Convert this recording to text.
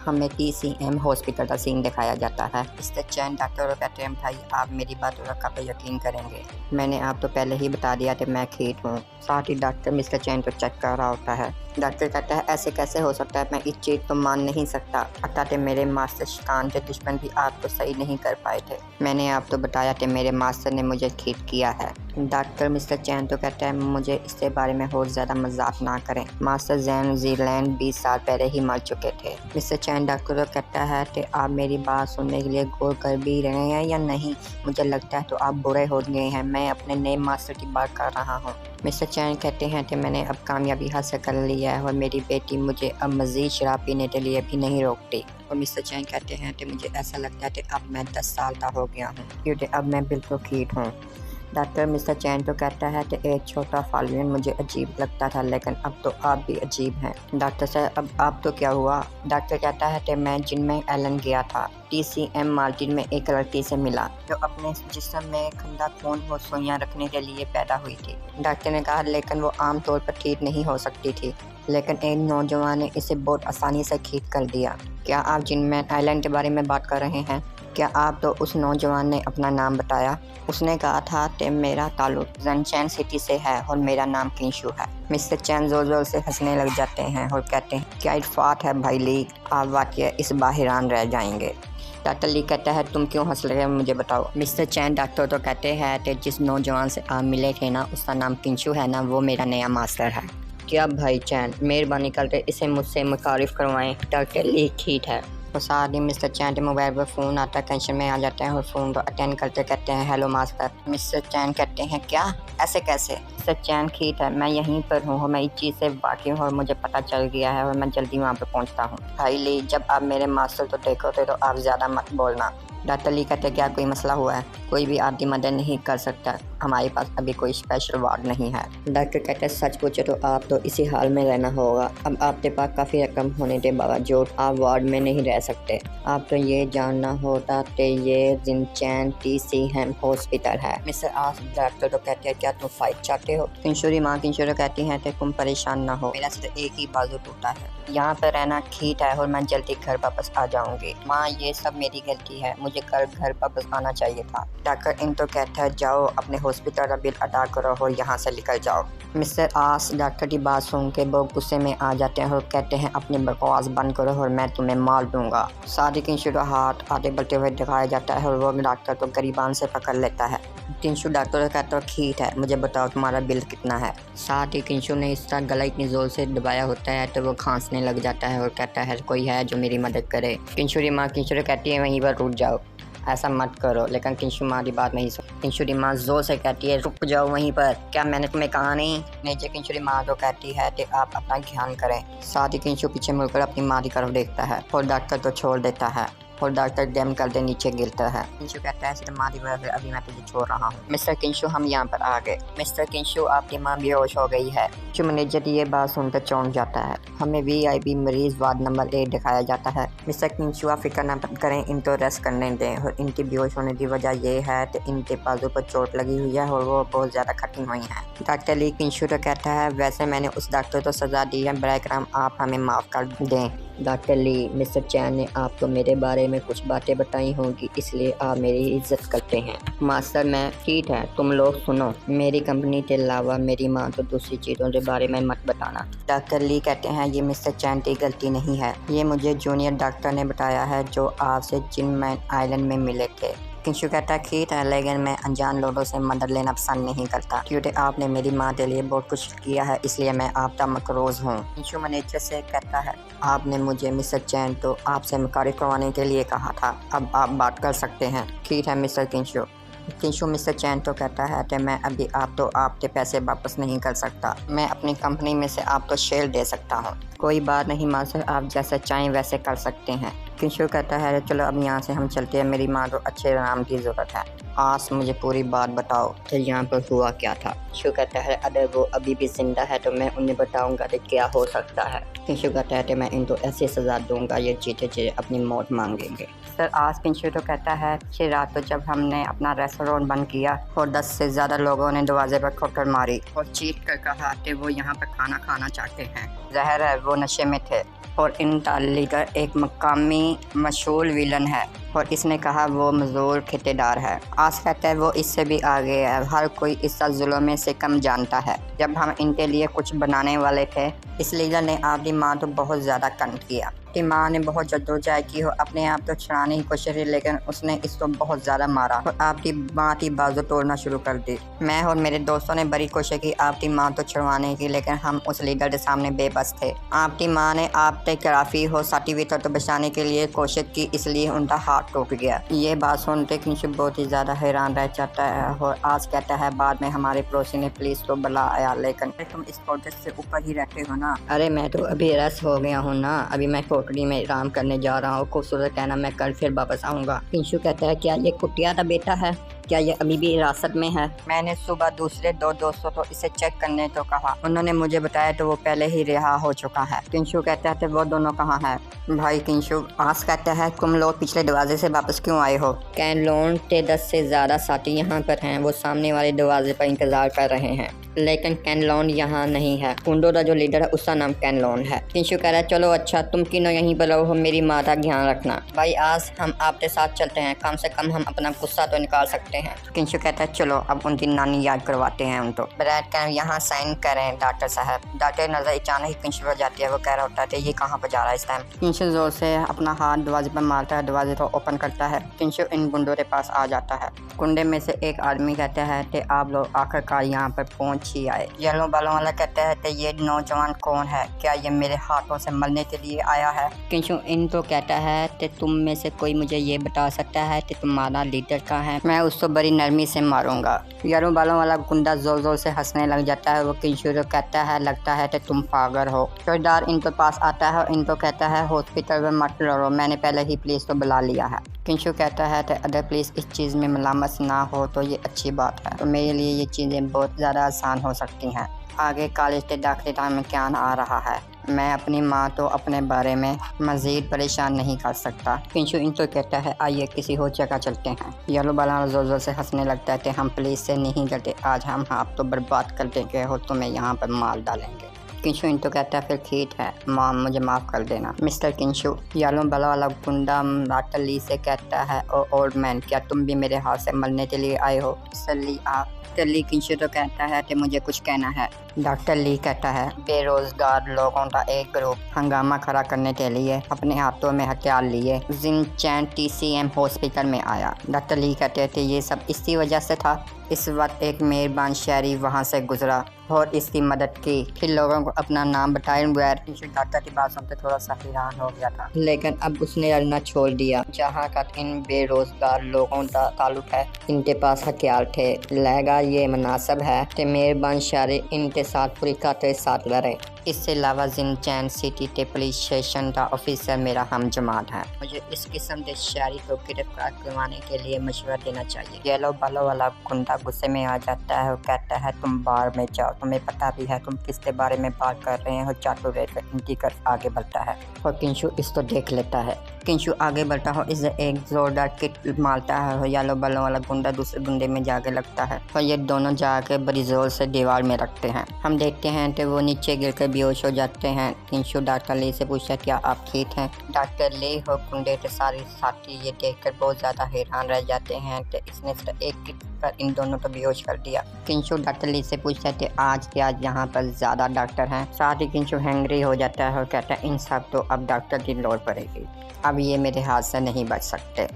हमें TCM hospital का scene दिखाया जाता है। मिस्टर चैन डॉक्टर को कहते हैं भाई आप मेरी बातों का कब यकीन करेंगे, मैंने आप तो पहले ही बता दिया कि मैं ठीक हूँ। साथ ही डॉक्टर मिस्टर चैन को चेक कर रहा होता है। डॉक्टर कहता है ऐसे कैसे हो सकता है, मैं इस चीज़ को मान नहीं सकता। अर्थात मेरे मास्टर शैतान के दुश्मन भी आपको सही नहीं कर पाए थे। मैंने आप तो बताया कि मेरे मास्टर ने मुझे ठीक किया है। डॉक्टर मिस्टर चैन तो कहता है मुझे इसके बारे में और ज़्यादा मजाक ना करें, मास्टर जैन जीलैंड 20 साल पहले ही मर चुके थे। मिस्टर चैन डॉक्टर को कहता है कि आप मेरी बात सुनने के लिए गौर कर भी रहे हैं या नहीं, मुझे लगता है तो आप बुरे हो गए हैं, मैं अपने नए मास्टर की बात कर रहा हूँ। मिस्टर चैन कहते हैं कि मैंने अब कामयाबी हासिल कर ली है और मेरी बेटी मुझे अब मज़ीद शराब पीने के लिए भी नहीं रोकती। और मिस्टर चैन कहते हैं कि मुझे ऐसा लगता है कि अब मैं 10 साल का हो गया हूँ क्योंकि अब मैं बिल्कुल ठीक हूँ। डॉक्टर मिस्टर चैन तो कहता है कि एक छोटा फालवियन मुझे अजीब लगता था, लेकिन अब तो आप भी अजीब हैं। डॉक्टर साहब अब आप तो क्या हुआ? डॉक्टर कहता है कि मैं जिनमें एलन गया था, TCM मार्जिन में एक लड़की से मिला जो अपने जिस्म में खंदा खून और सुइयां रखने के लिए पैदा हुई थी। डॉक्टर ने कहा लेकिन वो आम तौर पर ठीक नहीं हो सकती थी, लेकिन एक नौजवान ने इसे बहुत आसानी से ठीक कर दिया। क्या आप जिनमैन आइलैंड के बारे में बात कर रहे हैं? क्या आप तो उस नौजवान ने अपना नाम बताया, उसने कहा था कि मेरा ताल्लुक जनचैन सिटी से है और मेरा नाम किंशु है। मिस्टर चैन जोर जोर से हंसने लग जाते हैं और कहते हैं क्या इत्तेफाक है भाई ली, आप वाकई इस बार हैरान रह जाएंगे। डॉक्टर ली कहता है तुम क्यों हंस रहे हो मुझे बताओ। मिस्टर चैन डॉक्टर तो कहते हैं कि जिस नौजवान से आप मिले थे ना, उसका नाम किंशु है ना, वो मेरा नया मास्टर है। क्या भाई चैन मेहरबानी करके इसे मुझसे मुतारिफ करवाएं। डॉक्टर ली ठीक है। और साथ ही मिस्टर चैन के मोबाइल पर फ़ोन आता है, टेंशन में आ जाते हैं और फ़ोन को अटेंड करते कहते हैं हेलो मास्टर। मिस्टर चैन कहते हैं क्या, ऐसे कैसे? मिस्टर चैन ठीक है, मैं यहीं पर हूँ और मैं इस चीज़ से वाकिफ हूँ और मुझे पता चल गया है और मैं जल्दी वहाँ पर पहुँचता हूँ। भाई ली जब आप मेरे मास्टर को देखोगे तो आप ज़्यादा मत बोलना। डॉक्टर ली कहते क्या कोई मसला हुआ है? कोई भी आपकी मदद नहीं कर सकता, हमारे पास अभी कोई स्पेशल वार्ड नहीं है। डॉक्टर कहते हैं सच पूछे तो आप तो इसी हाल में रहना होगा, अब आपके पास काफ़ी रकम होने के बावजूद आप वार्ड में नहीं रह सकते। आप तो ये जानना होता कि ये जिनचैन TCM हॉस्पिटल है। मिस्टर आस डॉक्टर तो कहते हैं क्या तुम फाइट चाहते हो? किंशुरी माँ किंशुरी कहती हैं कि तुम परेशान ना हो, मेरा सिर्फ एक ही बाजू टूटा है, यहाँ पर रहना ठीक है और मैं जल्दी घर वापस आ जाऊँगी। माँ ये सब मेरी गलती है, मुझे कल घर वापस आना चाहिए था। डॉक्टर इन तो कहता है जाओ अपने हॉस्पिटल का बिल अदा करो और यहाँ से निकल जाओ। मिस्टर आस डॉक्टर की बात सुन के बहुत गुस्से में आ जाते हैं और कहते हैं अपनी बकवास बंद करो और मैं तुम्हें मार दूंगा। सादी किंशु का हाथ आगे बढ़ते हुए दिखाया जाता है और वो डॉक्टर को गरीबान से पकड़ लेता है। किंशु डॉक्टर को कहता है ठीक है मुझे बताओ तुम्हारा बिल कितना है। साथ ही किंशु ने इस तरह गला इतनी जोर से दबाया होता है तो वो खांसने लग जाता है और कहता है कोई है जो मेरी मदद करे। किंशु माँ किंशु कहती है वहीं पर रुक जाओ, ऐसा मत करो, लेकिन किंशु माँ की बात नहीं सुन। किंशु माँ जोर से कहती है रुक जाओ वहीं पर, क्या मैंने तुम्हें कहा नहीं? नीचे किंशु माँ तो कहती है कि आप अपना ध्यान करें। साथ ही किंशु पीछे मुड़कर अपनी माँ की तरफ देखता है और डॉक्टर को छोड़ देता है और डॉक्टर डैम करते नीचे गिरता है। किंशु कहता है सिर्फ माँ की वजह से अभी मैं तुझे छोड़ रहा हूँ। मिस्टर किंशु हम यहाँ पर आ गए। मिस्टर किंशु आपकी माँ बेहोश हो गई है। किंशु मैनेजर ये बात सुनकर चौंक जाता है। हमें VIP मरीज वार्ड नंबर 1 दिखाया जाता है। मिस्टर किंशु आप फिक्र न करें, इनको रेस्ट करने दें और इनकी बेहोश होने की वजह ये है कि इनके बाजू पर चोट लगी हुई है और वो बहुत ज़्यादा कठिन हुई है। डॉक्टर ली किंशु तो कहता है वैसे मैंने उस डॉक्टर को सजा दी है, बराए करम आप हमें माफ़ कर दें। डॉक्टर ली मिस्टर चैन ने आपको मेरे बारे में कुछ बातें बताई होंगी, इसलिए आप मेरी इज्जत करते हैं। मास्टर मैं ठीक है, तुम लोग सुनो, मेरी कंपनी के अलावा मेरी माँ तो दूसरी चीज़ों के बारे में मत बताना। डॉक्टर ली कहते हैं ये मिस्टर चैन की गलती नहीं है, ये मुझे जूनियर डॉक्टर ने बताया है जो आपसे जिनमैन आइलैंड में मिले थे। किंशु कहता है ठीक है, लेकिन मैं अनजान लोगों से मदद लेना पसंद नहीं करता क्योंकि आपने मेरी माँ के लिए बहुत कुछ किया है, इसलिए मैं आपका मकरूज हूँ। किंशु मैनेजर से कहता है आपने मुझे मिस्टर चैन तो आपसे मुतारिफ करवाने के लिए कहा था, अब आप बात कर सकते हैं। ठीक है मिस्टर किंशु। किंशु मिस्टर चैन तो कहता है कि मैं अभी आपके पैसे वापस नहीं कर सकता, मैं अपनी कंपनी में से आपको शेयर दे सकता हूँ। कोई बात नहीं मास्टर, आप जैसा चाहें वैसे कर सकते हैं। किंशु कहता है चलो अब यहाँ से हम चलते हैं, मेरी माँ को अच्छे आराम की ज़रूरत है। आस मुझे पूरी बात बताओ कि यहाँ पर हुआ क्या था। किंशु कहता है अगर वो अभी भी जिंदा है तो मैं उन्हें बताऊंगा कि क्या हो सकता है। किंशु कहता है कि मैं इनको ऐसी सज़ा दूंगा ये जीते जी अपनी मौत मांगेंगे। सर आज किंशु तो कहता है कि रात को जब हमने अपना रेस्टोरेंट बंद किया और 10 से ज़्यादा लोगों ने दरवाजे पर ठोकर मारी और चीख कर कहा कि वो यहाँ पर खाना खाना चाहते हैं, ज़ाहिर है वो नशे में थे। और इनका लीडर एक मकामी मशहूर विलन है और इसने कहा वो मजदूर ठेकेदार है। आज कहता है वो इससे भी आगे है, हर कोई इसका जुल्म में से कम जानता है। जब हम इनके लिए कुछ बनाने वाले थे, इस लीडर ने आपकी माँ तो बहुत ज़्यादा तंग किया। की माँ ने बहुत जद्दोजहद की हो, अपने आप तो छुड़ाने की कोशिश की, लेकिन उसने इसको बहुत ज़्यादा मारा और आपकी माँ की बाजू तोड़ना शुरू कर दी। मैं और मेरे दोस्तों ने बड़ी कोशिश की आपकी माँ तो छुड़वाने की, लेकिन हम उस लीडर के सामने बेबस थे। आपकी माँ ने आप तक काफ़ी हो सर्टिफिकेट तो बचाने के लिए कोशिश की, इसलिए उनका हाथ टूट गया। ये बात सुनते किंशु बहुत ही ज़्यादा हैरान रह जाता है और आज कहता है बाद में हमारे पड़ोसी ने पुलिस को बुलाया, लेकिन तुम इस प्रोजेक्ट से ऊपर ही रहते हो ना। अरे मैं तो अभी अरेस्ट हो गया हूँ ना, अभी मैं कोठरी में आराम करने जा रहा हूँ, खूबसूरत कहना मैं कल फिर वापस आऊँगा। किंशु कहता है क्या ये कुटिया का बेटा है, क्या ये अभी भी हिरासत में है? मैंने सुबह दूसरे दो दोस्तों को इसे चेक करने तो कहा, उन्होंने मुझे बताया तो वो पहले ही रिहा हो चुका है। किंशु कहता है वो दोनों कहाँ है? भाई किंशु आस कहता है तुम लोग पिछले दरवाजे से वापस क्यों आए हो? कैनलोन के 10 से ज़्यादा साथी यहाँ पर हैं, वो सामने वाले दरवाजे पर इंतजार कर रहे हैं, लेकिन कैनलोन यहाँ नहीं है। कुंडो का जो लीडर है उसका नाम कैनलोन है। किंशु कह रहा है चलो अच्छा तुम तीनों यहीं पर रहो, मेरी माँ का ध्यान रखना। भाई आज हम आपके साथ चलते हैं, कम से कम हम अपना गुस्सा तो निकाल सकते हैं। किंशु कहता है चलो अब उनकी नानी याद करवाते हैं उनको। बैठ कर यहाँ साइन करें डॉक्टर साहब। डॉक्टर नजर अचानक ही किंशु हो जाती है, वो कह रहा होता है ये कहाँ पर जा रहा है इस टाइम। किंशु जोर से अपना हाथ दरवाजे पर मारता है, दरवाजे को ओपन करता है। किंशु इन गुंडों के पास आ जाता है। गुंडे में से एक आदमी कहता है कि आप लोग आखिरकार यहाँ पर पहुँच ही आए। येलो बालों वाला कहता है कि ये नौजवान कौन है, क्या ये मेरे हाथों से मरने के लिए आया है? किंशु इन तो कहता है कि तुम में से कोई मुझे ये बता सकता है कि तुम्हारा लीडर कहाँ है, मैं उसको बड़ी नरमी से मारूंगा। येलो बालों वाला गुंडा जोर जोर से हंसने लग जाता है। वो किंशु को कहता है लगता है कि तुम पागल हो। चौकीदार इनके पास आता है और इनको कहता है हॉस्पिटल में मत लड़ो, मैंने पहले ही पुलिस को बुला लिया है। किंशु कहता है कि अगर पुलिस इस चीज़ में मलामत ना हो तो ये अच्छी बात है, तो मेरे लिए ये चीज़ें बहुत ज़्यादा आसान हो सकती हैं। आगे कॉलेज के दाखिले का इम्तिहान आ रहा है, मैं अपनी माँ तो अपने बारे में मज़ीद परेशान नहीं कर सकता। किंशु इनको कहता है आइए किसी और जगह चलते हैं। येलो बाला जोर जोर से हंसने लगता है कि हम पुलिस से नहीं डरते, आज हम आप तो बर्बाद कर देंगे और तुम्हें यहाँ पर मार डालेंगे। किंशु इनको कहता है फिर ठीक है माँ, मुझे माफ़ कर देना। मिस्टर किंशु येलो बाला वाला गुंडा डॉक्टर ली से कहता है ओ ओल्ड मैन, क्या तुम भी मेरे हाथ से मरने के लिए आए हो? मिस्टर ली आप ली किंशु तो कहता है कि मुझे कुछ कहना है। डॉक्टर ली कहता है बेरोजगार लोगों का एक ग्रुप हंगामा खड़ा करने के लिए अपने हाथों में हथियार लिए जिनचैन TCM हॉस्पिटल में आया। डॉक्टर ली कहते थे ये सब इसी वजह से था। इस वक्त एक मेहरबान शहरी वहां से गुजरा और इसकी मदद की, फिर लोगों को अपना नाम बताए बगैर। डॉक्टर की बात सुनते थोड़ा सा हैरान हो गया था, लेकिन अब उसने लड़ना छोड़ दिया। जहाँ तक इन बेरोजगार लोगों का ताल्लुक है, इनके पास हथियार थे, लगा ये मुनासिब है कि मेहरबान शहरी इनके साथ पूरी काते साथ लड़े। इससे अलावा जिनचैन सिटी के पुलिस स्टेशन का ऑफिसर मेरा हम जमात है, मुझे इस किस्म के शहरी को गिरफ्तार करवाने के लिए मशवरा देना चाहिए। येलो बालों वाला गुंडा गुस्से में आ जाता है और कहता है तुम बाहर में जाओ, तुम्हें पता भी है तुम किसके बारे में बात कर रहे हो। चाटू रहकर इनकी तरफ आगे बढ़ता है और किंशु इसको देख लेता है। किंशु आगे बढ़ता हो, इसे एक जोरदार किक मारता है और येलो बालों वाला गुंडा दूसरे गुंडे में जाके लगता है और ये दोनों जाके बड़ी जोर से दीवार में रखते हैं। हम देखते हैं कि वो नीचे गिरकर बेहोश हो जाते हैं। किंशु डॉक्टर ली से पूछता है क्या आप ठीक हैं? डॉक्टर ली और गुंडे के सारे साथी ये देखकर बहुत ज़्यादा हैरान रह जाते हैं कि इसने एक किक पर इन दोनों को बेहोश कर दिया। किंशु डॉक्टर ली से पूछता है कि आज के आज यहाँ पर ज़्यादा डॉक्टर हैं। साथ ही किंशु हैंग्री हो जाता है और कहता है इन सब तो अब डॉक्टर की लोड़ पड़ेगी, अब ये मेरे हाथ से नहीं बच सकते।